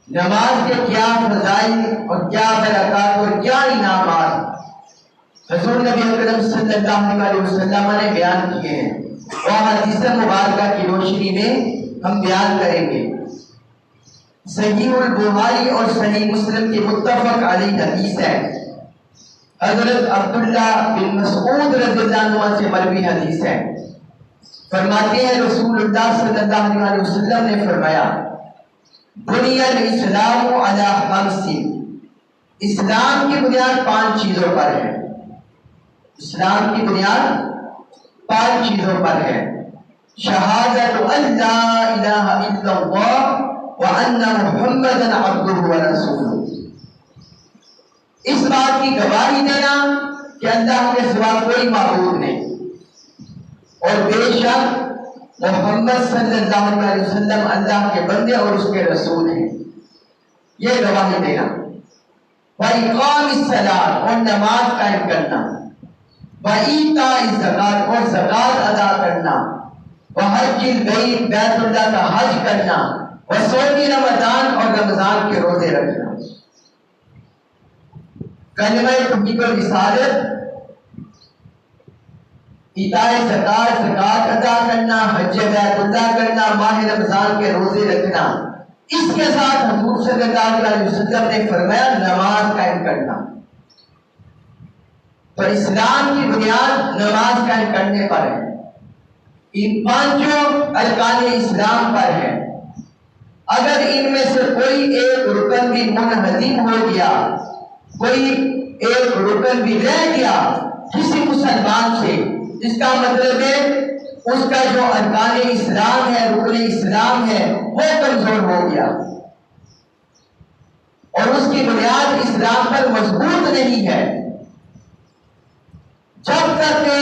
نماز کے کیا فضائل اور کیا برکات اور کیا انعامات حضور نبی اکرم صلی اللہ علیہ وسلم نے بیان کیے ہیں، وہ حدیث مبارکہ کی روشنی میں ہم بیان کریں گے۔ صحیح البخاری اور صحیح مسلم کی متفق علیہ حدیث ہے، حضرت عبداللہ بن مسعود رضی اللہ عنہ سے مروی حدیث ہے۔ فرماتے ہیں رسول اللہ صلی اللہ علیہ وسلم نے فرمایا، بنی الاسلام علی خمس، اسلام کی بنیاد 5 چیزوں پر ہے۔ اسلام کی بنیاد 5 چیزوں پر ہے۔ شہادت ان لا الہ الا اللہ وان محمدا عبدہ ورسولہ، اس بات کی گواہی دینا کہ اللہ کے سوا کوئی معبود نہیں اور بے شک محمد صلی اللہ علیہ وسلم اللہ کے بندے اور اس کے رسول ہیں، یہ گواہی دینا۔ وَإِقَامِ الصَّلَاةِ، اور نماز قائم کرنا۔ وَإِيتَاءِ الزَّكَاةِ، اور زکوٰۃ ادا کرنا۔ وَحَجِّ الْبَيْتِ، بیت اللہ کا حج کرنا۔ وَصَوْمِ رمضان، اور رمضان کے روزے رکھنا۔ کلمہ توحید و رسالت، ایتاء زکوٰۃ، زکوٰۃ ادا کرنا، حج بیت اللہ کرنا، ماہ رمضان کے روزے رکھنا، اس کے ساتھ حضور صلی اللہ علیہ وسلم نے فرمایا نماز قائم کرنا۔ تو اسلام کی بنیاد نماز قائم کرنے پر ہے، ان 5 ارکان اسلام پر ہے۔ اگر ان میں سے کوئی ایک رکن بھی منہدم ہو گیا، کوئی ایک رکن بھی رہ گیا کسی مسلمان سے، اس کا مطلب ہے اس کا جو ارکان اسلام ہے، رکن اسلام ہے، وہ کمزور ہو گیا اور اس کی بنیاد اسلام پر مضبوط نہیں ہے۔ جب تک کہ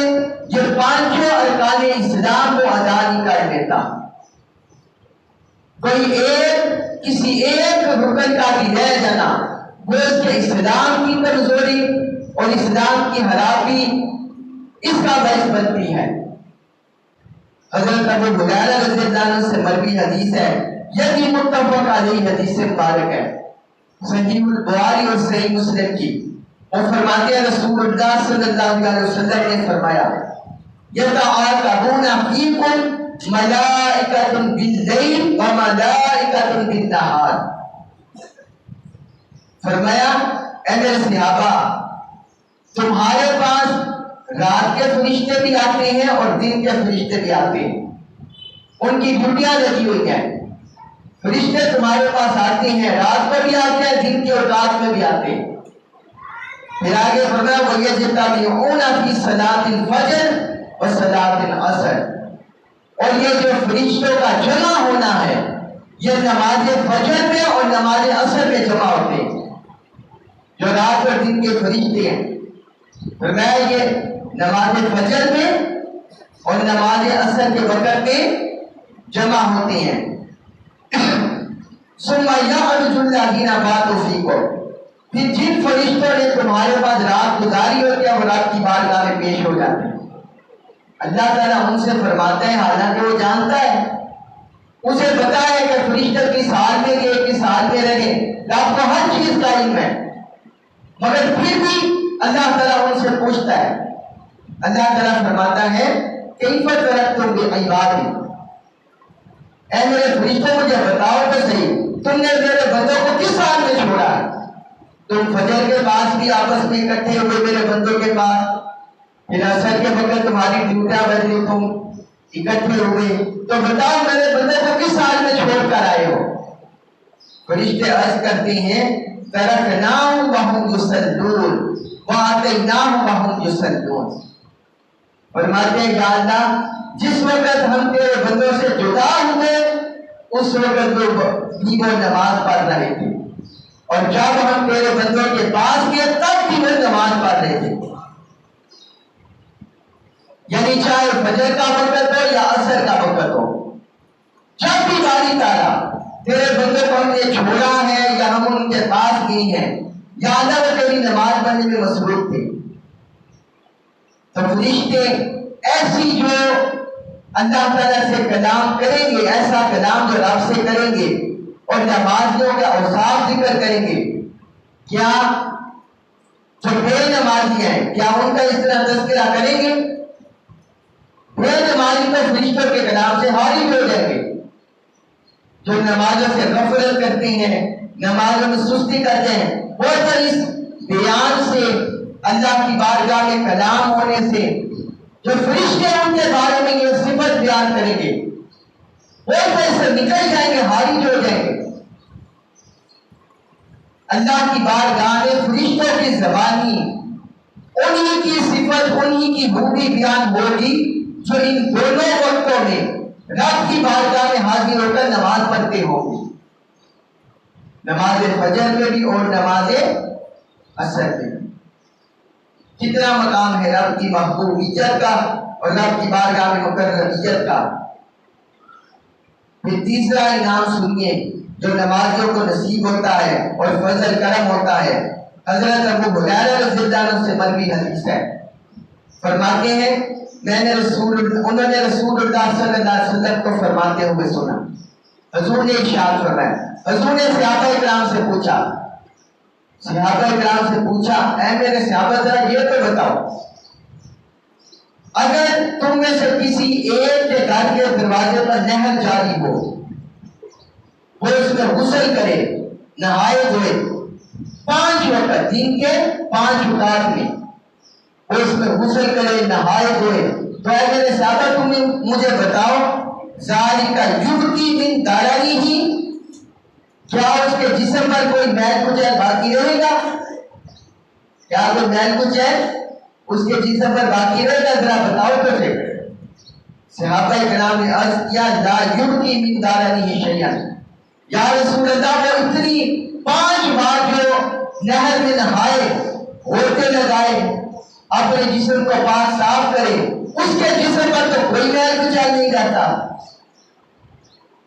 یہ 5 ارکان اسلام کو ادا نہیں کر لیتا، کوئی ایک کسی ایک رکن کا بھی رہ جانا، وہ اس کے اسلام کی کمزوری اور اسلام کی خرابی اس کا باعث بنتی ہے۔ حضرت ابو ہریرہ رضی اللہ عنہ سے مروی حدیث ہے، یہ بھی متفق علیہ حدیث مبارک ہے، صحیح البخاری اور صحیح مسلم کی۔ اور فرماتے ہیں رسول اللہ صلی اللہ علیہ وسلم نے فرمایا، یتعاقبون فیکم ملائکۃ باللیل وملائکۃ بالنہار، فرمایا اے میرے صحابہ، تمہارے پاس رات کے فرشتے بھی آتے ہیں اور دن کے فرشتے بھی آتے ہیں، ان کی ڈیوٹیاں لگی ہوئی ہیں۔ فرشتے تمہارے پاس آتے ہیں، رات کو بھی آتے ہیں، دن کے اوقات میں بھی آتے ہیں۔ پھر آگے فرمایا وَيَجْتَمِعُونَ فِي صَلَاةِ الْفَجْرِ وَصَلَاةِ الْعَصْرِ، اور یہ جو فرشتوں کا جمع ہونا ہے، یہ نماز فجر میں اور نماز عصر میں جمع ہوتے ہیں، جو رات اور دن کے فرشتے ہیں۔ فرمایا یہ نماز فجر میں اور نماز عصر کے وقت میں جمع ہوتے ہیں۔ ثُمَّ يَعْرُجُ الَّذِينَ بَاتُوا فِيكُمْ، پھر جن فرشتوں نے تمہارے پاس رات گزاری ہوتی ہے وہ رات کی بارگاہ میں پیش ہو جاتے ہیں۔ اللہ تعالیٰ ان سے فرماتا ہے، حالانکہ وہ جانتا ہے، اسے پتا ہے کہ فرشتے کس حال میں گئے، کس حال میں رہے، رب کو ہر چیز کا علم ہے، مگر پھر بھی اللہ تعالیٰ ان سے پوچھتا ہے۔ اللہ تعالیٰ فرماتا ہے کیف ترکتم بعبادی، اے میرے فرشتوں مجھے بتاؤ تو صحیح، تم نے میرے بندوں کو کس حال میں چھوڑا ہے؟ تم فجر کے بعد بھی آپس میں اکٹھے ہوئے میرے بندوں کے پاس، پھر عصر کے وقت تمہاری ڈیوٹیاں بدلی، تم اکٹھے ہوئے، تو بتاؤ میرے بندے کو کس حال میں چھوڑ کر آئے ہو؟ فرشتے عرض کرتے ہیں ترکناہم وہم یصلون وآتیناہم وہم یصلون، فرماتے ہیں یا اللہ جس وقت ہم تیرے بندوں سے جدا ہوئے اس وقت بھی وہ نماز پڑھ رہے تھے، اور جب ہم تیرے بندوں کے پاس گئے تب بھی وہ نماز پڑھ رہے تھے، یعنی چاہے فجر کا وقت ہو یا عصر کا وقت ہو، جب بھی باری تعالیٰ تیرے بندے کو ہم نے چھوڑا ہے یا ہم ان کے پاس گئے ہیں، یا اللہ وہ تیری نماز پڑھنے میں مصروف تھے۔ تو فرشتے ایسی جو اللہ تعالیٰ سے کلام کریں گے، ایسا کلام جو رب سے کریں گے، اور نمازیوں کے اوصاف ذکر کریں گے. کیا جو بے نمازی ہیں کیا ان کا اس طرح تذکرہ کریں گے؟ بے نمازی تو فرشتوں کے کلام سے خارج ہو جائیں گے. جو نمازوں سے غفلت کرتے ہیں، نمازوں میں سستی کرتے ہیں، وہ تو اس بیان سے، اللہ کی بارگاہ میں کلام ہونے سے جو فرشتے ان کے بارے میں یہ صفت بیان کریں گے وہ تو اس سے نکل جائیں گے، خارج ہو جائیں گے. اللہ کی بارگاہ میں فرشتوں کی زبانی انہی کی صفت، انہی کی خوبی بیان ہوگی جو ان دونوں وقتوں میں رب کی بارگاہ میں حاضر ہو کر نماز پڑھتے ہوں گے، نماز فجر میں بھی اور نماز عصر میں بھی. کتنا مقام ہے رب کی محبوبیت کا اور رب کی بارگاہ میں مقرریت کا. پھر تیسرا انعام سنیے جو نمازیوں کو نصیب ہوتا ہے اور فضل کرم ہوتا ہے. حضرت ابو ہریرہ رضی اللہ عنہ سے مروی حدیث ہے، فرماتے ہیں انہوں نے رسول اللہ صلی اللہ علیہ وسلم کو فرماتے ہوئے سنا. حضور نے ارشاد فرمایا، حضور نے صحابہ کرام سے پوچھا، اے میرے صحابہ ذرا یہ تو بتاؤ، اگر تم میں سے کسی ایک کے گھر کے دروازے پر نہر جاری ہو، وہ اس میں غسل کرے، نہائے دھوئے 5 وقت، دن کے 5 اوقات میں وہ اس میں غسل کرے، نہائے دھوئے، تو اے میرے صحابہ تم مجھے بتاؤ، ذالک یبقی من درنہ، کیا اس کے جسم پر کوئی میل کچیل باقی رہے گا؟ کیا کوئی میل کچیل اس کے جسم پر باقی رہے گا؟ ذرا بتاؤ تو پھر. صحابہ کرام نے عرض کیا، لا یبقی من درنہ شیئا، یا رسول اللہ وہ اتنی 5 بار جو نہر میں نہائے، ہوتے لگائے، اپنے جسم کو پاک صاف کرے، اس کے جسم پر تو کوئی میل کچیل نہیں رہتا،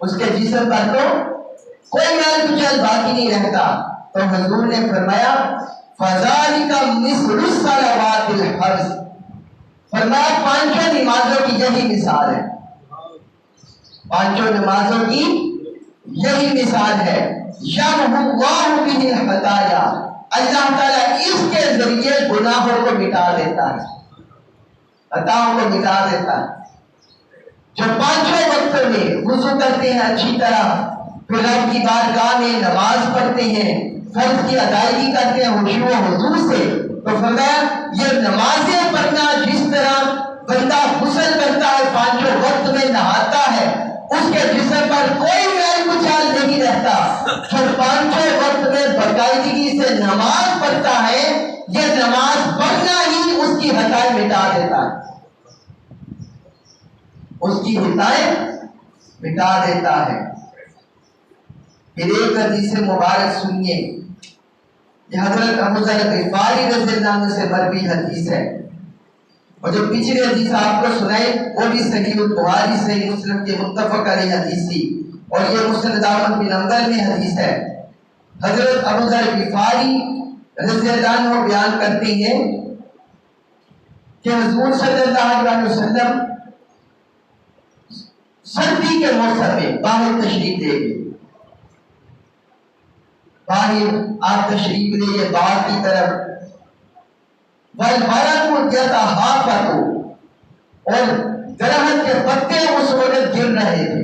اس کے جسم پر تو کوئی میل کچیل باقی نہیں رہتا. تو حضور نے فرمایا فذالک مثل الصلوات الخمس، فرمایا 5 نمازوں کی یہی مثال ہے، 5 نمازوں کی یہی مثال ہے. یمحو اللہ بہ الخطایا، اللہ تعالیٰ اس کے ذریعے گناہوں کو مٹا دیتا ہے، خطاؤں کو مٹا دیتا ہے. جو 5 وقتوں میں وضو کرتے ہیں اچھی طرح، پھر رب کی بارگاہ میں نماز پڑھتے ہیں، فرض کی ادائیگی کرتے ہیں خشوع و خضوع سے، تو فرمایا یہ نمازیں پڑھنا، جس طرح بندہ غسل کرتا ہے 5 وقت میں نہاتا ہے، اس کے جسم پر کوئی میل کچیل نہیں رہتا. جو 5 وقت میں باقاعدگی سے نماز پڑھتا ہے، یہ نماز پڑھنا ہی اس کی خطائیں مٹا دیتا ہے، اس کی خطائیں مٹا دیتا ہے. پھر ایک حدیث مبارک سنیے، یہ حضرت ابو ذر غفاری رضی اللہ عنہ سے مروی حدیث ہے، اور جو پچھلی حدیث آپ کو سنائی وہ بھی صحیح البخاری صحیح مسلم کے متفق علیہ حدیث تھی، اور یہ مسند احمد بن حنبل میں حدیث ہے. حضرت ابو ذر غفاری رضی اللہ عنہ بیان کرتے ہیں کہ حضور صلی اللہ علیہ وسلم سردی کے موسم میں باہر تشریف لے گئے، باہر آپ تشریف لے گئے باغ کی طرف، والبرق یتہافت، اور درخت کے پتے اس وقت گر رہے تھے.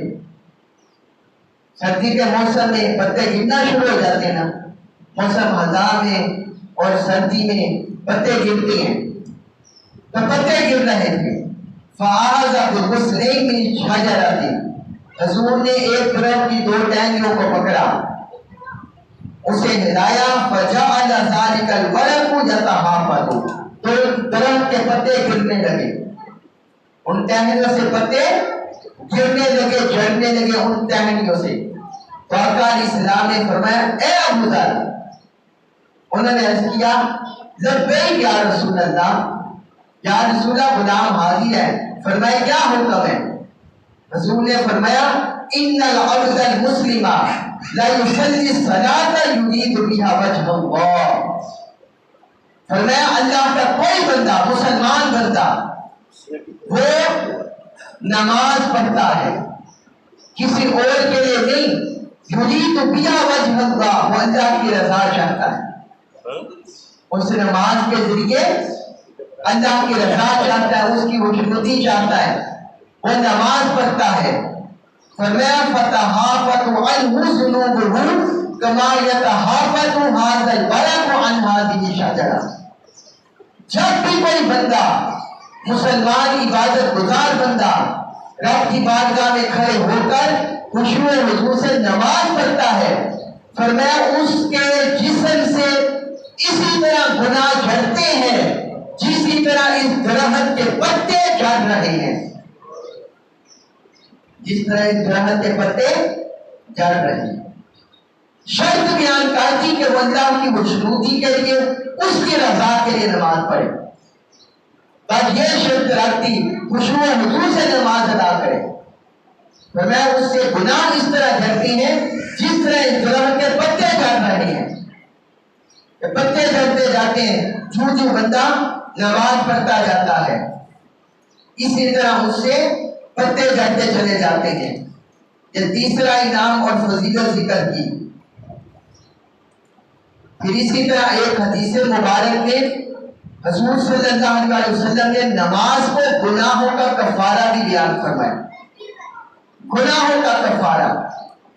سردی کے موسم میں پتے گرنا شروع ہو جاتے ہیں نا، موسم خزاں میں اور سردی میں پتے گرتے ہیں، تو پتے گر رہے تھے. فآخذ بغصنین من شجرۃ، حضور نے ایک طرف کی 2 ٹہنیوں کو پکڑا، اسے ہلایا، فجعل ذلک الورق یتہافت، تو درخت کے پتے گرنے لگے، ان ٹہنیوں سے پتے گرنے لگے، جھڑنے لگے ان ٹہنیوں سے. تو آقا علیہ السلام نے فرمایا اے ابو ذر، انہوں نے عرض کیا لبیک یا رسول اللہ، یا رسول اللہ غلام حاضر ہے. فرمایا کیا حکم ہے؟ حضور نے فرمایا ان العبد المسلم لا يصلي الصلاة يريد بها وجه اللہ، فرمایا اللہ کا کوئی بندہ، مسلمان بندہ، وہ نماز پڑھتا ہے کسی اور کے لیے نہیں، یرید بہا وجہ اللہ، وہ اللہ کی رضا چاہتا ہے، اس نماز کے ذریعے اللہ کی رضا چاہتا ہے، اس کی خوشنودی چاہتا ہے، وہ نماز پڑھتا ہے۔ فرمایا فتحافت عنہ ذنوبہ کما یتحافت ھذا الورق عن ھذہ الشجرہ۔ جب بھی کوئی بندہ، مسلمان عبادت گزار بندہ رب کی بارگاہ میں کھڑے ہو کر خشوع و خضوع سے نماز پڑھتا ہے، فرمایا اس کے جسم سے اسی طرح گناہ جھڑتے ہیں جسی طرح اس درخت کے پتے جھڑ رہے ہیں، جس طرح اس درخت کے پتے جھڑ رہے ہیں۔ شرط بیان کرتی کہ وہ اللہ کی خوشنودی کے لیے، اس کی رضا کے لیے نماز پڑھے، بس یہ شرط رکھتی خشوع و خضوع سے نماز ادا کرے۔ فرمایا اس سے گناہ اس طرح جھڑتے ہیں جس طرح اس درخت کے پتے جھڑ رہے ہیں، کہ پتے جھڑتے جاتے ہیں جو بندہ نماز پڑھتا جاتا ہے، اسی طرح اس سے پتے جھڑتے چلے جاتے ہیں۔ یہ تیسرا انعام اور فضیلت ذکر کی۔ پھر اسی طرح ایک حدیث مبارک میں حضور صلی اللہ علیہ وسلم نے نماز کو گناہوں کا کفارہ بھی بیان فرمایا، گناہوں کا کفارہ۔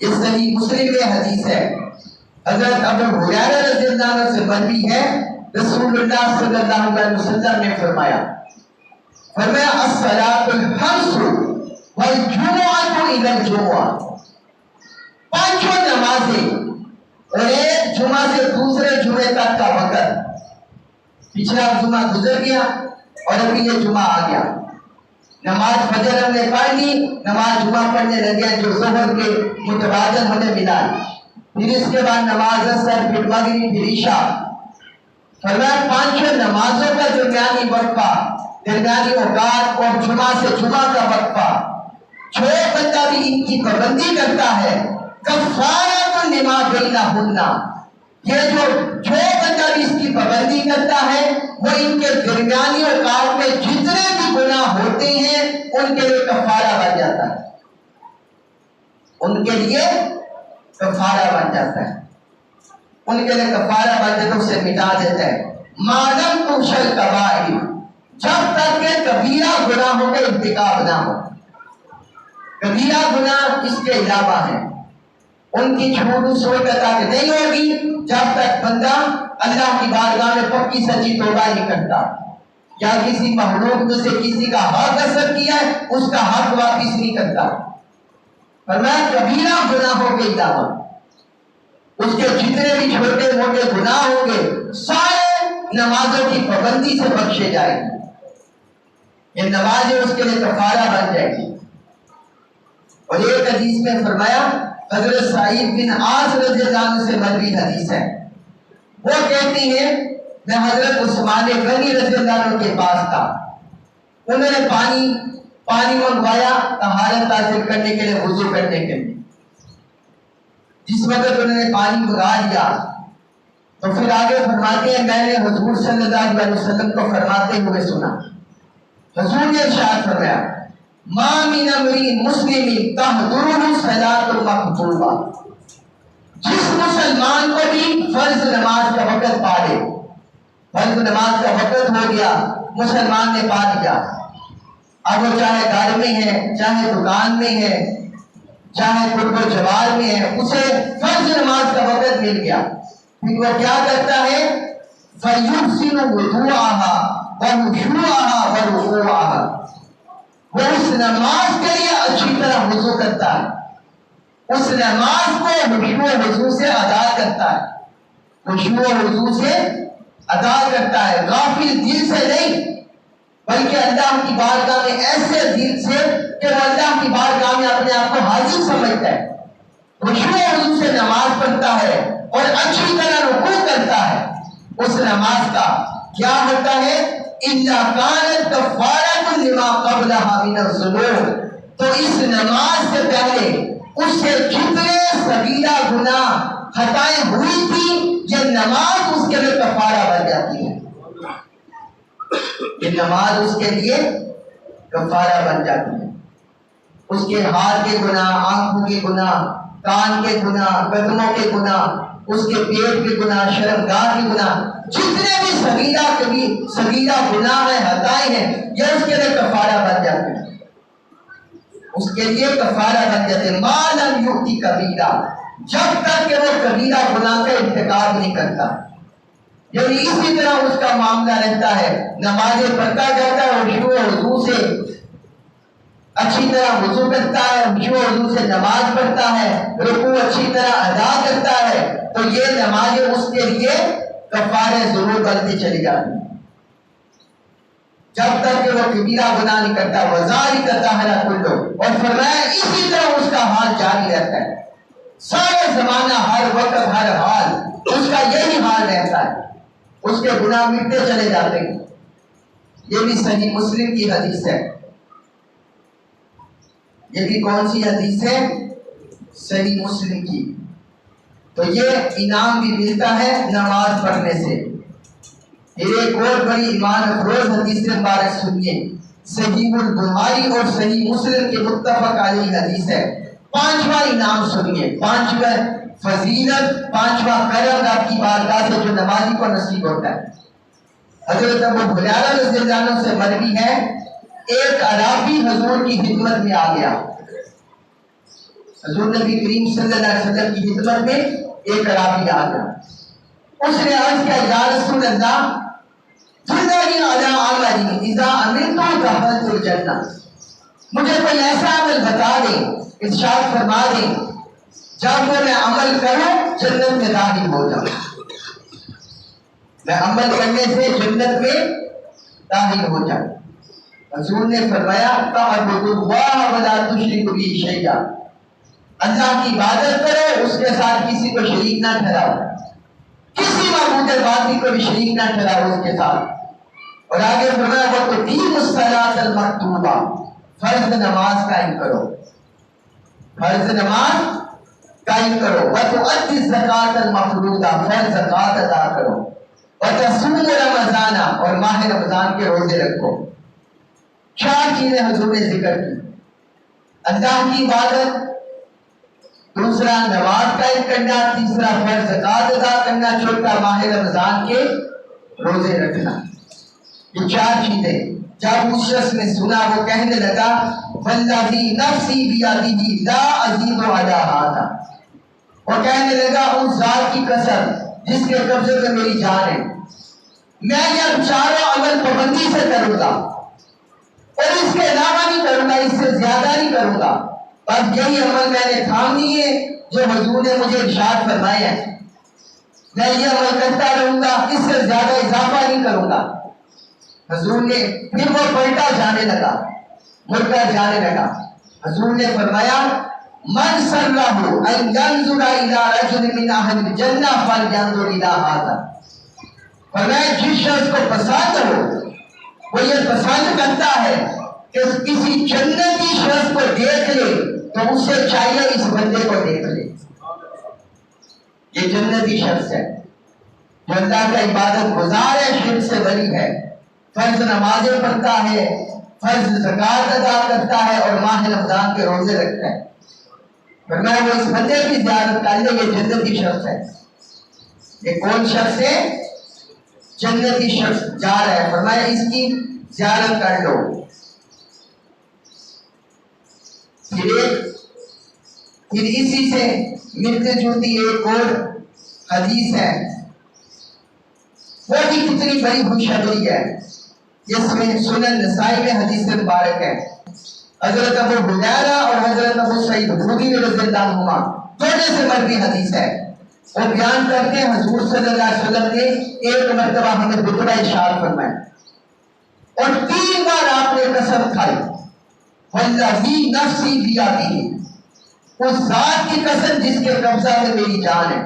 یہ صحیح مسلم میں حدیث ہے، حضرت ابو ہریرہ رضی اللہ عنہ سے مروی ہے، رسول اللہ صلی اللہ علیہ وسلم نے فرمایا الصلاۃ الخمس والجمعۃ الی الجمعہ، پانچوں نمازیں اور ایک جمعہ سے دوسرے جمعے تک کا وقت، پچھلا جمعہ گزر گیا اور ابھی یہ جمعہ آ گیا، نماز فجر ہم نے پڑھ لی، نماز جمعہ پڑھنے لگے جو ظہر کے متبادل ہمیں ملا، پھر اس کے بعد نماز اثر، پھر مغرب، پھر عشاء۔ فرمایا پانچوں نمازوں کا درمیانی وقفہ، درمیانی اوقات اور جمعہ سے جمعہ کا وقفہ، جو بندہ بھی ان کی پابندی کرتا ہے کفارۃ لما بینہن، یہ جو بندہ بھی اس کی پابندی کرتا ہے وہ ان کے درمیانی اوقات میں جتنے بھی گناہ ہوتے ہیں ان کے لیے کفارہ بن جاتا ہے، ان کے لیے کفارہ بن جاتا ہے، ان کے لیے کفارہ بن جاتا ہے، اسے مٹا دیتا ہے۔ معلوم تشل کبائر، جب تک کہ کبیرہ گناہوں کا ارتکاب نہ ہو، کبیرہ گناہ اس کے علاوہ ہیں، ان کی چھوٹ اس وقت تک نہیں ہوگی جب تک بندہ اللہ کی بارگاہ میں پکی سچی توبہ نہیں کرتا، یا کسی مخلوق میں سے کسی کا حق اثر کیا ہے اس کا حق واپس نہیں کرتا۔ فرمایا کبیرہ گناہوں کے علاوہ اس کے جتنے بھی چھوٹے موٹے گناہ ہوں گے سارے نمازوں کی پابندی سے بخشے جائیں گے، یہ نمازیں اس کے لیے کفارہ بن جائے گی۔ اور ایک حدیث میں فرمایا، حضرت سعید بن عاص رضی اللہ عنہ سے مروی حدیث ہے، وہ کہتی ہیں میں حضرت عثمان غنی رضی اللہ عنہ کے پاس تھا، انہوں نے پانی منگوایا طہارت حاصل کرنے کے لیے، وضو کرنے کے لیے، جس وقت انہوں نے پانی منگا لیا تو پھر آگے فرماتے ہیں میں نے حضور صلی اللہ علیہ وسلم کو فرماتے ہوئے سنا، حضور نے ارشاد فرمایا ما من امرئ مسلم تحضرہ صلاۃ المکتوبہ، جس مسلمان کو بھی فرض نماز کا وقت پا لے، فرض نماز کا وقت ہو گیا، مسلمان نے پا لیا، اب وہ چاہے گھر میں ہے، چاہے دکان میں ہے، چاہے قرب و جوار میں ہے، اسے فرض نماز کا وقت مل گیا، پھر وہ کیا کرتا ہے فَيُحْسِنُ وُضُوءَهَا وَخُشُوعَهَا وَرُكُوعَهَا، وہ اس نماز کے لیے اچھی طرح وضو کرتا ہے، اس نماز کو خشوع و خضوع سے ادا کرتا ہے، خشوع و خضوع سے ادا کرتا ہے، غافل دل سے نہیں بلکہ اللہ کی بارگاہ میں ایسے دل سے کہ وہ اللہ کی بارگاہ میں اپنے آپ کو حاضر سمجھتا ہے، خشوع و خضوع سے نماز پڑھتا ہے اور اچھی طرح رکوع کرتا ہے، اس نماز کا کیا ہوتا ہے اِنَّا كَانَتْ كَفَّارَةٌ لِمَا قَبْلَهَا مِنَ الذُّنُوبِ، تو اس نماز سے پہلے اس سے جتنے صغیرہ گناہ خطائیں ہوئی تھی یہ نماز اس کے لیے کفارہ بن جاتی ہے، یہ نماز اس کے لیے کفارہ بن جاتی ہے، اس کے ہاتھ کے گناہ، آنکھوں کے گناہ، کان کے گناہ، قدموں کے گناہ، اس کے پیٹ کے گناہ، شرمگاہ کے گناہ، جتنے بھی صغیرہ گناہ ہیں، خطائیں ہیں، یہ اس کے لیے کفارہ بن جاتے ہیں، اس کے لیے کفارہ بن جاتے ہیں۔ ما لم یؤتی کبیرہ، جب تک کہ وہ کبیرہ گناہ کا ارتکاب نہیں کرتا، یعنی اسی طرح اس کا معاملہ رہتا ہے، نمازیں پڑھتا جاتا ہے، خشوع و خضوع سے اچھی طرح وضو کرتا ہے، خشوع و خضوع سے نماز پڑھتا ہے، رکوع اچھی طرح ادا کرتا ہے، تو یہ نمازیں اس کے لیے کفارے ضرور بنتی چلی جاتی ہیں، جب تک کہ وہ کبیرہ گناہ نہیں کرتا۔ وذالک طہر کلہ، اور فرمایا اسی طرح اس کا حال جاری رہتا ہے، سارے زمانہ، ہر وقت، ہر حال اس کا یہی حال رہتا ہے، اس کے گناہ مٹتے چلے جاتے ہیں۔ یہ بھی صحیح مسلم کی حدیث ہے، یہ بھی کون سی حدیث ہے؟ صحیح مسلم کی۔ تو یہ انعام بھی ملتا ہے نماز پڑھنے سے۔ پھر ایک اور بڑی ایمان افروز حدیث مبارک سنیے، صحیح البخاری اور صحیح مسلم کے متفق علیہ حدیث ہے۔ پانچواں انعام سنیے، پانچواں فضیلت، پانچواں کرم آپ کی بارگاہ سے جو نمازی کو نصیب ہوتا ہے۔ حضرت ابو ہریرہ رضی اللہ عنہ سے مروی ہے، ایک عرابی حضور کی خدمت میں آ گیا، حضور نبی کریم صلی اللہ علیہ وسلم کی خدمت میں ایک عرابی آ گیا، اس نے عرض کیا، یا رسول اللہ دلنی علی عمل اذا عملت دخلت الجنہ، مجھے کوئی ایسا عمل بتا دیں، ارشاد فرما دیں، جب وہ میں عمل کروں جنت میں داخل ہو جاؤں، میں عمل کرنے سے جنت میں داخل ہو جاؤں۔ حضور نے فرمایا تعبد اللہ ولا تشرک بہ شیئا، اللہ کی عبادت کرو، اس کے ساتھ کسی کو شریک نہ ٹھہراؤ، کسی معبود باطل کو بھی شریک نہ ٹھہراؤ اس کے ساتھ۔ اور آگے فرمایا وَتُقِیمُ الصَّلَاةَ الْمَکْتُوبَہ، فرض نماز قائم کرو، فرض نماز قائم کرو، وَتُؤَدِّ الزَّکَاةَ الْمَفْرُوضَہ، فرض زکوٰۃ ادا کرو، وَتَصُومُ رمضان، اور ماہ رمضان کے روزے رکھو۔ چار چیزیں حضور نے ذکر کی، اللہ کی عبادت، دوسرا نماز قائم کرنا، تیسرا فرض زکوٰۃ ادا کرنا، چوتھا ماہ رمضان کے روزے رکھنا۔ یہ چار چیزیں جب اس شخص نے سنا وہ کہنے لگا والذی نفسی بیدہ لا ازید علی ھذا، وہ کہنے لگا اس ذات کی قسم جس کے قبضے میں میری جان ہے، میں یہ چاروں عمل پابندی سے کروں گا اور اس کے علاوہ نہیں کروں گا، اس سے زیادہ نہیں کروں گا، بس یہی عمل میں نے تھام لیے جو حضور نے مجھے ارشاد فرمایا ہے، میں یہ عمل کرتا رہوں گا، اس سے زیادہ اضافہ نہیں کروں گا۔ حضور نے پھر وہ پلٹا جانے لگا، مڑتا جانے لگا، حضور نے فرمایا من سرہ ان ینظر الی رجل من اہل الجنہ فلینظر الی ھذا، فرمایا جس شخص کو پسند ہو، وہ یہ پسند کرتا ہے کہ کسی جنتی شخص کو دیکھ لے تو اسے چاہیے اس بندے کو دیکھ لے، یہ جنتی شخص ہے جو اللہ کا عبادت گزار ہے، شرک سے بری ہے، فرض نمازیں پڑھتا ہے، فرض زکوٰۃ ادا کرتا ہے اور ماہ رمضان کے روزے رکھتا ہے، فرمایا وہ اس بندے کی زیارت کر لے، یہ جنتی شخص ہے۔ یہ کون شخص ہے؟ جنتی شخص جا رہا ہے، فرمایا اس کی زیارت کر لو۔ پھر اسی سے ملتی جلتی ایک اور حدیث ہے، وہ بھی کتنی بڑی خوشخبری ہے، جس میں سنن نسائی میں حدیث مبارک ہے، حضرت ابو ہریرہ اور حضرت ابو سعید خدری رضی اللہ عنہما دونوں سے مروی حدیث ہے، وہ بیان کرتے ہیں حضور صلی اللہ علیہ وسلم نے ایک مرتبہ ہمیں خطبہ ارشاد فرمایا اور 3 بار آپ نے قسم کھائی، والذی نفسی بیدہ، اس ذات کی قسم جس کے قبضہ میں میری جان ہے،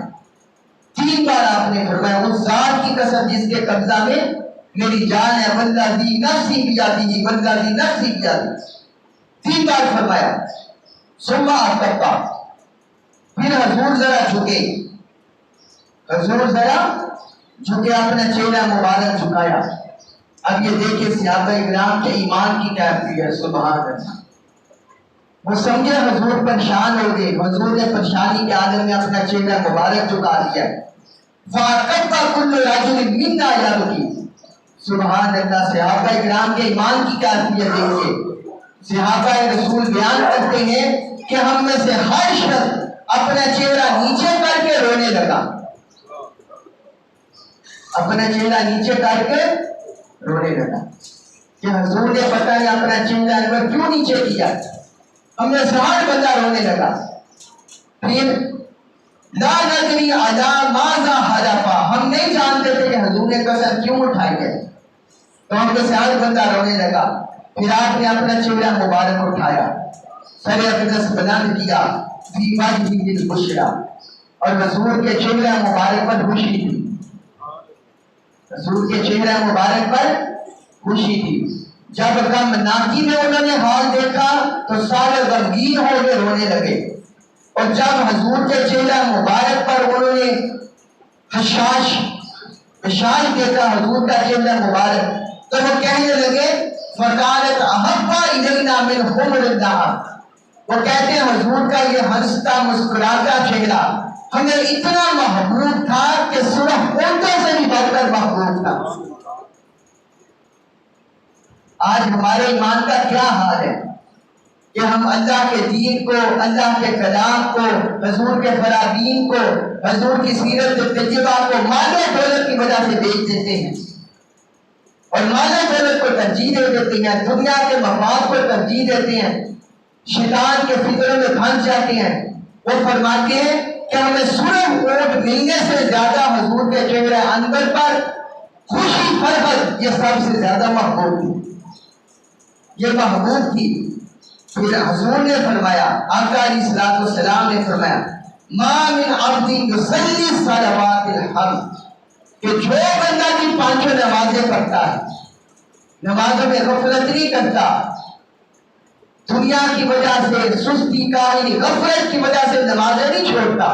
3 بار آپ نے فرمایا اس ذات کی قسم جس کے قبضہ میں میری جان ہے، والذی نفسی بیدہ، والذی نفسی بیدہ، 3 بار فرمایا۔ ثم اتقا، پھر حضور ذرا جھکے، حضور ذرا جھکے، اپنا چہرہ مبارک جھکایا۔ اب یہ دیکھیں صحابہ کرام کے ایمان کی کیفیت ہے، سبحان اللہ، وہ سمجھے حضور پریشان ہو گئے، حضور نے پریشانی کے عالم میں اپنا چہرہ مبارک جھکا دیا۔ فَأَقَبَّ كُلُّ رَجُلٍ مِنَّا يَبْكِي۔ سبحان اللہ، صحابہ کرام کے ایمان کی کیفیت دیکھیے۔ صحابہ رسول بیان کرتے ہیں کہ ہم میں سے ہر شخص اپنا چہرہ نیچے کر کے رونے لگا، اپنا چہرہ نیچے کر کے رونے لگا کہ حضور نے پتہ نہیں اپنا چہرہ انور کیوں نیچے کیا۔ ہم میں سے ہر بندہ رونے لگا۔ پھر لا ندری علی ماذا حلفا، ہم نہیں جانتے تھے کہ حضور نے قسم کیوں اٹھائی ہے، تو ہم میں سے ہر بندہ رونے لگا۔ پھر آپ نے اپنا چہرہ مبارک اٹھایا، سر اقدس بلند کیا، فی وجہہ البشری، اور حضور کے چہرہ مبارک پر خوشی تھی، حضور کے چہرہ مبارک پر خوشی تھی۔ جب غم ناکی میں انہوں نے حال دیکھا تو سارے غمگین ہو کے رونے لگے، اور جب حضور کے چہرہ مبارک پر انہوں نے بشاش دیکھا، حضور کا چہرہ مبارک، تو وہ کہنے لگے فَقَالَتْ أَحَبَّ إِلَيْنَا مِنْ حُمْرِ الدَّهَرِ، وہ کہتے ہیں حضور کا یہ ہنستا مسکراتا چہرہ ہمیں اتنا محبوب تھا کہ سرخ اونٹوں سے بھی بڑھ کر محبوب تھا۔ آج ہمارے ایمان کا کیا حال ہے کہ ہم اللہ کے دین کو، اللہ کے کلام کو، حضور کے فرامین کو، حضور کی سیرت طیبہ کو مال و دولت کی وجہ سے بیچ دیتے ہیں، اور مال و دولت کو ترجیح دے دیتے ہیں، دنیا کے مفاد کو ترجیح دیتے ہیں، شیطان کے فکروں میں پھنس جاتے ہیں۔ وہ فرماتے ہیں کہ ہمیں سرخ اونٹ ملنے سے زیادہ حضور کے چہرے انور پر خوشی فرحت یہ سب سے زیادہ محبوب تھی، یہ محبوب تھی۔ پھر حضور نے فرمایا، آقا علیہ الصلوۃ والسلام نے فرمایا ما من عبد یصلی الصلوات الخمس، کہ جو بندہ بھی پانچوں نمازیں پڑھتا ہے، نمازوں میں غفلت نہیں کرتا، دنیا کی وجہ سے سستی کاہلی غفلت کی وجہ سے نمازیں نہیں چھوڑتا،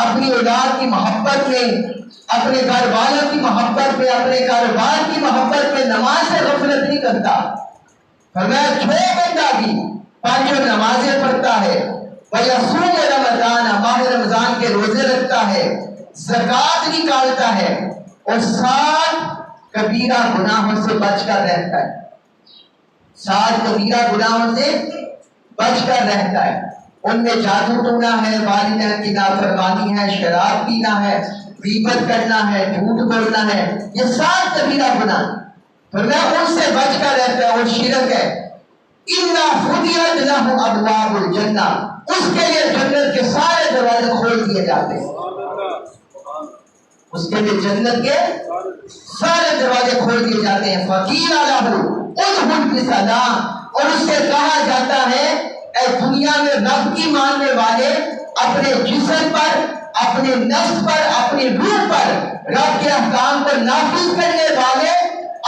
اپنی اولاد کی محبت میں، اپنے گھر والوں کی محبت میں، اپنے کاروبار کی محبت میں نماز سے غفلت نہیں کرتا، فرمایا جو بندہ بھی پانچوں نمازیں پڑھتا ہے، وَيَصُومُ رَمَضَانَ، ماہ رمضان کے روزے رکھتا ہے، زکوٰۃ نکالتا ہے، اور 7 کبیرہ گناہوں سے بچ کر رہتا ہے، 7 کبیرہ گناہوں سے بچ کر رہتا ہے، ان میں جادو ٹونا ہے، والدین کی نافرمانی ہے، شراب پینا ہے، غیبت کرنا ہے، جھوٹ بولنا ہے، یہ 7 کبیرہ گناہ، فرمایا ان سے بچ کر رہتا ہے، اور شرک ہے، اِنَّا فُتِحَتْ لَهُ أَبْوَابُ الْجَنَّةِ، اس کے لیے جنت کے سارے دروازے کھول دیے جاتے ہیں، اس کے لیے جنت کے سارے دروازے کھول دیے جاتے ہیں۔ فَقِيلَ لَهُ ادْخُلْ بِسَلَامٍ، اور اس سے کہا جاتا ہے اے دنیا میں رب کی ماننے والے، اپنے جسم پر، اپنے نفس پر، اپنی روح پر رب کے احکام کو نافذ کرنے والے،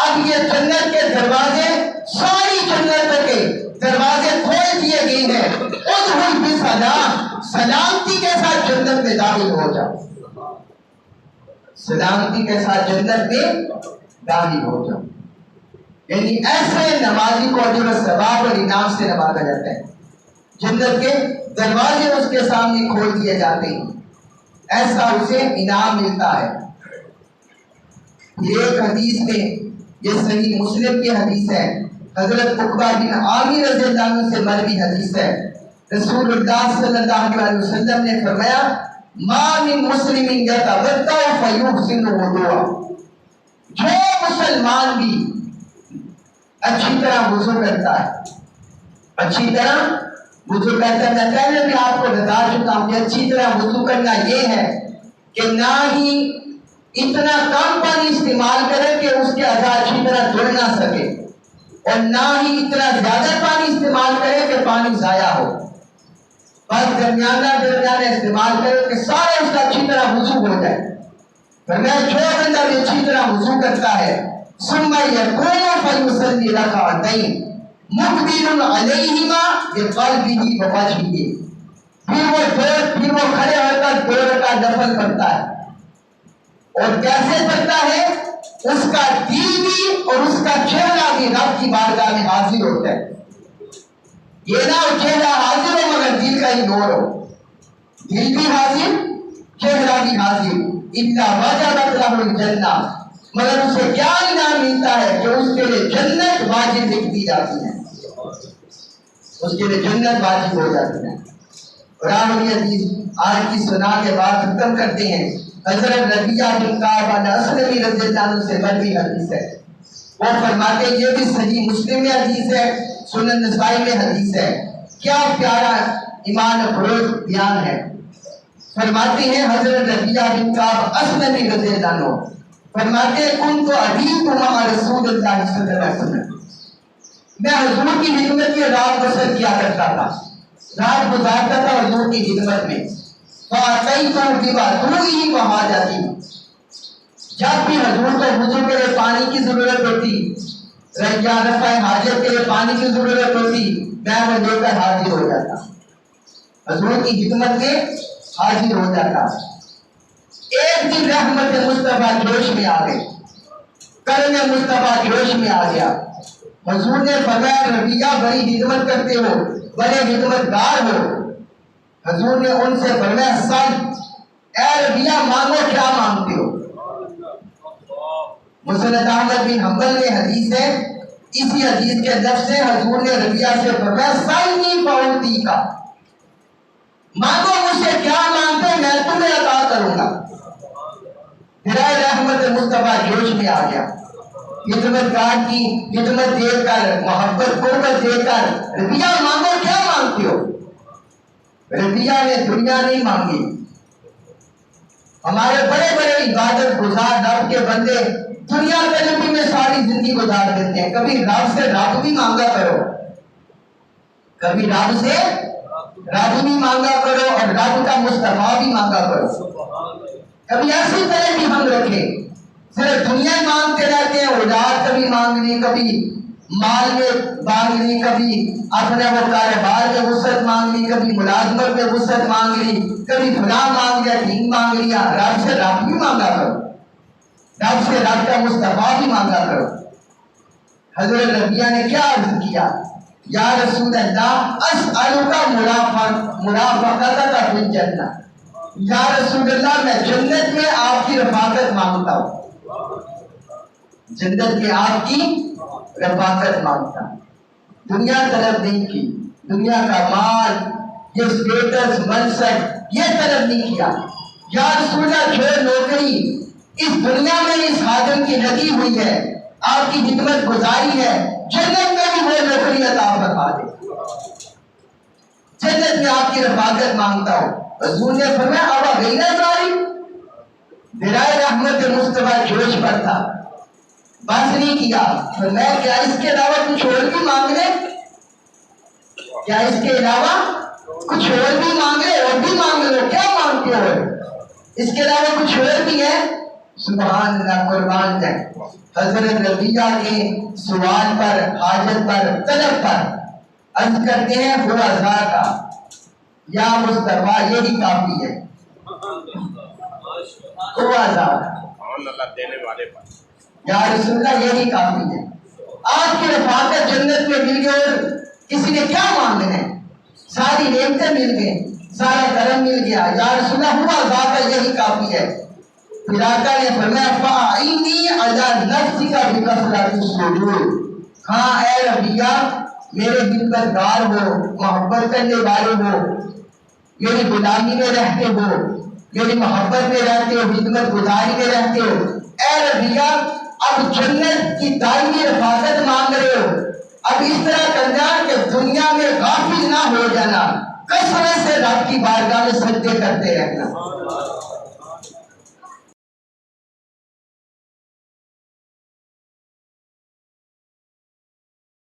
اب یہ جنت کے دروازے، ساری جنت کے دروازے کھول دیے گئے ہیں، ادخل بسلام، سلامتی کے ساتھ جنت میں داخل ہو جاؤ، سلامتی کے ساتھ جنت میں داخل ہو جاؤ۔ یعنی ایسے نمازی کو اجر و ثواب اور انعام سے نوازا جاتا ہے، جنت کے دروازے اس کے سامنے کھول دیے جاتے ہیں، ایسا اسے انعام ملتا ہے۔ ایک حدیث میں، یہ صحیح مسلم کی حدیث ہے، حضرت عقبہ بن عامر رضی اللہ عنہ سے مروی حدیث ہے، رسول اللہ صلی اللہ علیہ وسلم نے فرمایا ما من مسلم یتوضا فیحسن وضوءہ، جو مسلمان بھی اچھی طرح وضو کرتا ہے، اچھی طرح وضو کرتا ہے، میں پہلے بھی آپ کو بتا چکا ہوں کہ اچھی طرح وضو کرنا یہ ہے کہ نہ ہی اتنا کم پانی استعمال کرے کہ اس کے اعضاء اچھی طرح دھل نہ سکے، اور نہ ہی اتنا زیادہ پانی استعمال کرے کہ پانی ضائع ہو، بس درمیانہ استعمال کرے کہ سارے اس کا اچھی طرح وضو ہو جائے۔ فرمایا جو بندہ بھی اچھی طرح وضو کرتا ہے، ثم یقوم فیصلی رکعتین مقبل علیہما بقلبہ ووجہہ، پھر وہ کھڑے ہو کر 2 رکعت نفل پڑھتا ہے، اور کیسے پڑھتا ہے؟ اس کا دل بھی اور اس کا چہرہ بھی رب کی بارگاہ میں حاضر ہوتا ہے، یہ نہ ہو چہرہ حاضر ہو مگر دل کا اگنور ہو، دل بھی حاضر چہرہ بھی حاضر، الا وجبت لہ الجنہ، مگر اسے کیا انعام ملتا ہے کہ اس کے لیے جنت واجب لکھ دی جاتی ہے، اس کے لیے جنت واجب ہو جاتی ہے۔ اور آخری حدیث آج کی سنا کے بعد ختم کرتے ہیں۔ حضرت ربیعہ بن کعب الاسلمی رضی اللہ عنہ سے مروی حدیث ہے، وہ فرماتے ہیں، یہ بھی صحیح مسلم میں حدیث ہے، سنن نسائی میں حدیث ہے، کیا پیارا ایمان افروز بیان ہے۔ فرماتے ہیں حضرت ربیعہ بن کعب اسلمی رضی اللہ عنہ فرماتے ہیں، کن تو ابیت مع رسول اللہ صلی اللہ علیہ وسلم، میں حضور کی خدمت میں رات بسر کیا کرتا تھا، رات گزارتا تھا حضور کی خدمت میں، فَأَتَيْتُ بِوَضُوئِهِ وَحَاجَتِهِ، جب بھی حضور کو وضو کے لیے پانی کی ضرورت ہوتی یا رفع حاجت کے لیے پانی کی ضرورت ہوتی، میں وہ لے کر حاضر ہو جاتا، حضور کی خدمت میں حاضر ہو جاتا۔ ایک دن رحمت مصطفیٰ جوش میں آ گئی، کرم مصطفیٰ جوش میں آ گیا، حضور نے فرمایا ربیعہ بڑی خدمت کرتے ہو، بڑے خدمت گار ہو۔ حضور نے ان سے فرمایا سل، اے ربیعہ مانگو کیا مانگتے ہو۔ مسند احمد بن حنبل میں حدیث ہے، اسی حدیث کے لفظ سے حضور نے ربیعہ سے فرمایا سلنی فاعطیک، مانگو مجھ سے کیا مانگتے میں تمہیں عطا کروں گا۔ ہدایت رحمت مصطفیٰ جوش میں آ گیا، خدمت گار کی خدمت دیکھ کر، محبت قربت دیکھ کر، ربیعہ مانگو کیا مانگتے ہو۔ ربیعہ نے دنیا نہیں مانگی، ہمارے بڑے بڑے عبادت گزار رب کے بندے دنیا طلبی میں ساری زندگی گزار دیتے ہیں، کبھی رب سے رب بھی مانگا کرو، کبھی رب سے رب بھی مانگا کرو اور رب کا مصطفیٰ بھی مانگا کرو، کبھی ایسی طرح بھی ہم رکھیں، صرف دنیا مانگتے رہتے ہیں، اولاد کبھی مانگ لی، کبھی مال میں مانگ لی، کبھی اپنے وہ کاروبار میں وسعت مانگ لی، کبھی ملازمت میں وسعت مانگ لی، کبھی فلاں مانگ لیا، ٹھیک مانگ لیا۔ رب سے رب بھی مانگا کرو، رب سے رب کا مصطفیٰ بھی مانگا کرو۔ حضرت ربیعہ نے کیا عرض کیا، یا رسول اللہ اسألک مرافقتک فی الجنہ، یا رسول اللہ میں جنت میں آپ کی رفاقت مانگتا ہوں، جنت میں آپ کی رفاقت مانگتا ہوں۔ دنیا طلب نہیں کی، دنیا کا مال، یہ سٹیٹس منصب یہ طلب نہیں کیا۔ یا رسول اللہ جو نوکری اس دنیا میں اس خادم کی لگی ہوئی ہے، آپ کی خدمت گزاری ہے، جنت میں بھی وہ نوکری عطا فرما دے، جنت میں آپ کی رفاقت مانگتا ہوں۔ حضور نے فرمایا ابا غیر ذالک، برائے رحمت مصطفیٰ جوش پر تھا، بس نہیں کیا، فرمایا کیا اس کے علاوہ کچھ اور بھی مانگ لے، کیا اس کے علاوہ کچھ اور بھی مانگ لے، اور بھی مانگ لو، کیا مانگتے ہو، اس کے علاوہ کچھ اور بھی ہے۔ سبحان اللہ، قربان جائے۔ حضرت ربیعہ کے سوال پر، حاجت پر، طلب پر عرض کرتے ہیں ہوا ذاکا، یا مصطفیٰ یہی کافی ہے، ہوا ذاکا، یا رسول اللہ یہی کافی ہے۔ آپ کی رفاقت جنت میں مل گئی اور کسی نے کیا مانگنا ہے، ساری نعمتیں مل گئی، سارا کرم مل گیا، یا رسول اللہ ہوا ذاکا یہی کافی ہے۔ پھر آقا نے فرمایا فَأَعِنِّي عَلَى نَفْسِكَ بِكَثْرَةِ السُّجُودِ، ہاں اے ربیعہ میرے خدمت گار ہو، محبت کرنے والے ہو، میری غلامی میں رہتے ہو، میری محبت میں رہتے ہو، خدمت گزاری میں رہتے ہو، اے ربیعہ اب جنت کی دائمی رفاقت مانگ رہے ہو، اب اس طرح کرنا کہ دنیا میں غافل نہ ہو جانا، کثرت سے رب کی بارگاہ میں سجدے کرتے رہنا،